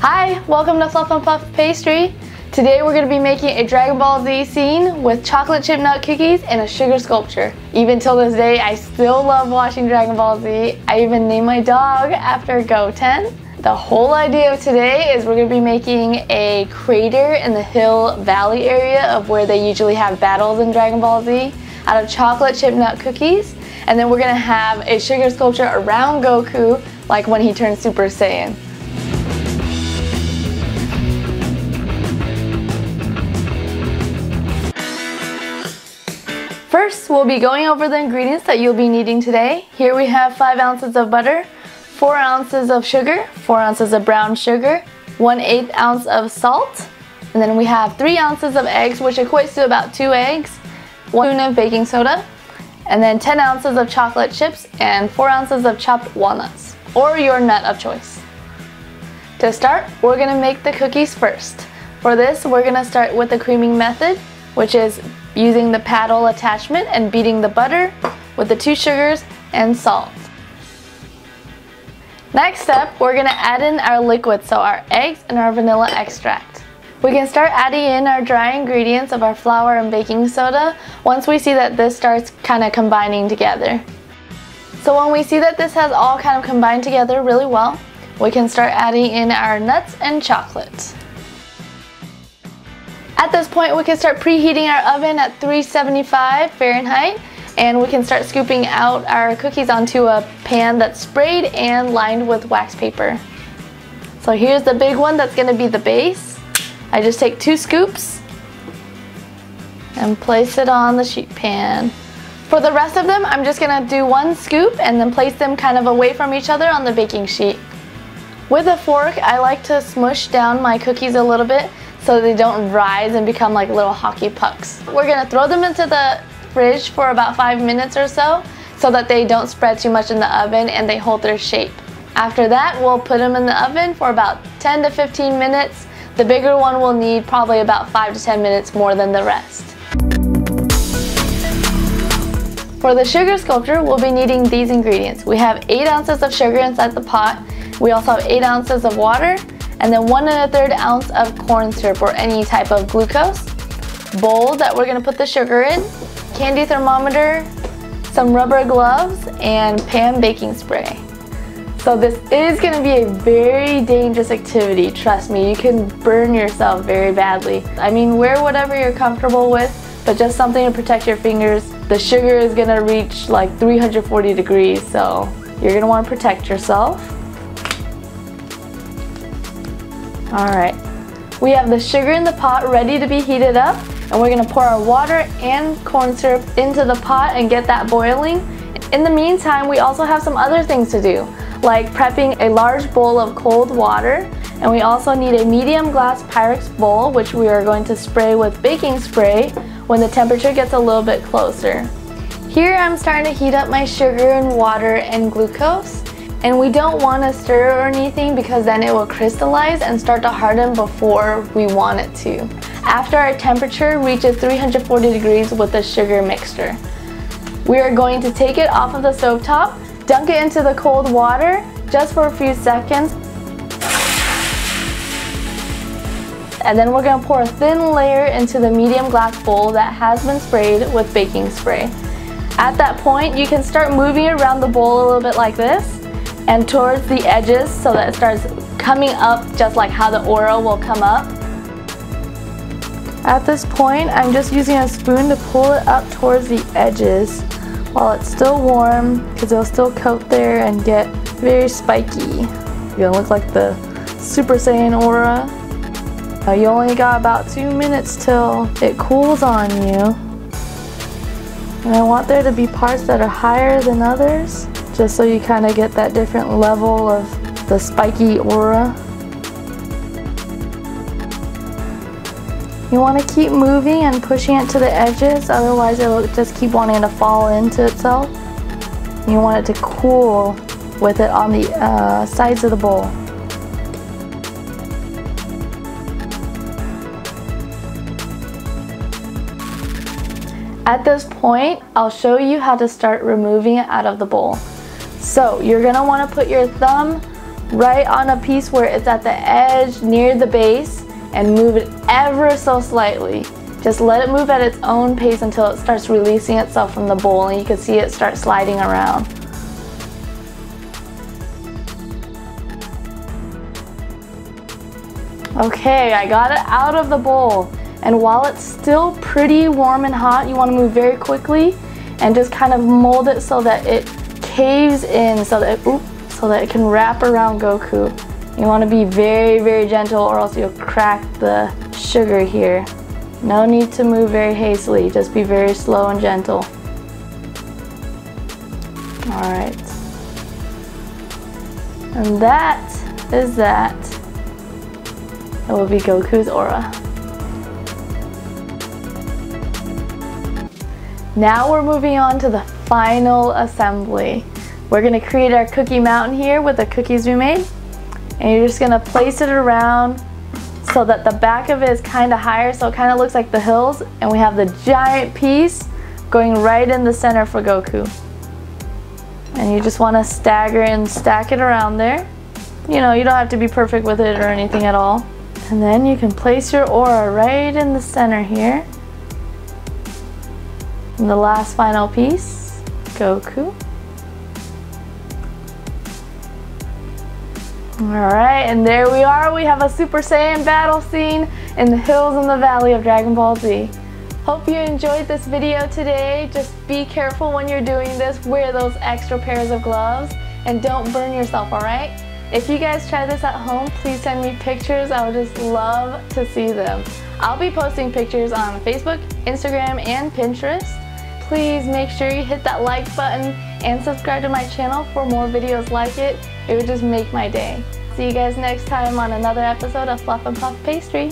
Hi, welcome to Fluff and Puff Pastry. Today we're going to be making a Dragon Ball Z scene with chocolate chip nut cookies and a sugar sculpture. Even till this day, I still love watching Dragon Ball Z. I even named my dog after Goten. The whole idea of today is we're going to be making a crater in the Hill Valley area of where they usually have battles in Dragon Ball Z out of chocolate chip nut cookies. And then we're going to have a sugar sculpture around Goku like when he turns Super Saiyan. First, we'll be going over the ingredients that you'll be needing today. Here we have 5 ounces of butter, 4 ounces of sugar, 4 ounces of brown sugar, 1/8 ounce of salt, and then we have 3 ounces of eggs, which equates to about 2 eggs, 1 spoon of baking soda, and then 10 ounces of chocolate chips and 4 ounces of chopped walnuts, or your nut of choice. To start, we're going to make the cookies first. For this, we're going to start with the creaming method, which is using the paddle attachment and beating the butter with the 2 sugars and salt. Next step, we're going to add in our liquid, so our eggs and our vanilla extract. We can start adding in our dry ingredients of our flour and baking soda once we see that this starts kind of combining together. So when we see that this has all kind of combined together really well, we can start adding in our nuts and chocolate. At this point, we can start preheating our oven at 375 Fahrenheit, and we can start scooping out our cookies onto a pan that's sprayed and lined with wax paper. So here's the big one that's going to be the base. I just take 2 scoops and place it on the sheet pan. For the rest of them, I'm just going to do 1 scoop and then place them kind of away from each other on the baking sheet. With a fork, I like to smush down my cookies a little bit so they don't rise and become like little hockey pucks. We're going to throw them into the fridge for about 5 minutes or so that they don't spread too much in the oven and they hold their shape. After that, we'll put them in the oven for about 10 to 15 minutes. The bigger one will need probably about 5 to 10 minutes more than the rest. For the sugar sculpture, we'll be needing these ingredients. We have 8 ounces of sugar inside the pot. We also have 8 ounces of water, and then 1 1/3 ounce of corn syrup or any type of glucose. Bowl that we're going to put the sugar in, candy thermometer, some rubber gloves, and pan baking spray. So this is going to be a very dangerous activity, trust me. You can burn yourself very badly. I mean, wear whatever you're comfortable with, but just something to protect your fingers. The sugar is going to reach like 340 degrees, so you're going to want to protect yourself. Alright, we have the sugar in the pot ready to be heated up, and we're going to pour our water and corn syrup into the pot and get that boiling. In the meantime, we also have some other things to do, like prepping a large bowl of cold water, and we also need a medium glass Pyrex bowl, which we are going to spray with baking spray when the temperature gets a little bit closer. Here I'm starting to heat up my sugar and water and glucose. And we don't want to stir or anything because then it will crystallize and start to harden before we want it to. After our temperature reaches 340 degrees with the sugar mixture, we are going to take it off of the stovetop, dunk it into the cold water just for a few seconds, and then we're going to pour a thin layer into the medium glass bowl that has been sprayed with baking spray. At that point, you can start moving around the bowl a little bit like this and towards the edges so that it starts coming up just like how the aura will come up. At this point, I'm just using a spoon to pull it up towards the edges while it's still warm, because it'll still coat there and get very spiky. You're gonna look like the Super Saiyan aura. You only got about 2 minutes till it cools on you. And I want there to be parts that are higher than others, just so you kind of get that different level of the spiky aura. You want to keep moving and pushing it to the edges, otherwise it will just keep wanting to fall into itself. You want it to cool with it on the sides of the bowl. At this point, I'll show you how to start removing it out of the bowl. So you're going to want to put your thumb right on a piece where it's at the edge near the base and move it ever so slightly. Just let it move at its own pace until it starts releasing itself from the bowl and you can see it start sliding around. Okay, I got it out of the bowl, and while it's still pretty warm and hot, you want to move very quickly and just kind of mold it so that it caves in, so that it can wrap around Goku. You want to be very, very gentle or else you'll crack the sugar here. No need to move very hastily, just be very slow and gentle. Alright. And that is that. It will be Goku's aura. Now we're moving on to the final assembly. We're going to create our cookie mountain here with the cookies we made. And you're just going to place it around so that the back of it is kind of higher, so it kind of looks like the hills. And we have the giant piece going right in the center for Goku. And you just want to stagger and stack it around there. You know, you don't have to be perfect with it or anything at all. And then you can place your aura right in the center here. And the last final piece, Goku. Alright, and there we are. We have a Super Saiyan battle scene in the hills in the valley of Dragon Ball Z. Hope you enjoyed this video today. Just be careful when you're doing this. Wear those extra pairs of gloves and don't burn yourself, alright? If you guys try this at home, please send me pictures. I would just love to see them. I'll be posting pictures on Facebook, Instagram, and Pinterest. Please make sure you hit that like button and subscribe to my channel for more videos like it. It would just make my day. See you guys next time on another episode of Fluff and Puff Pastry.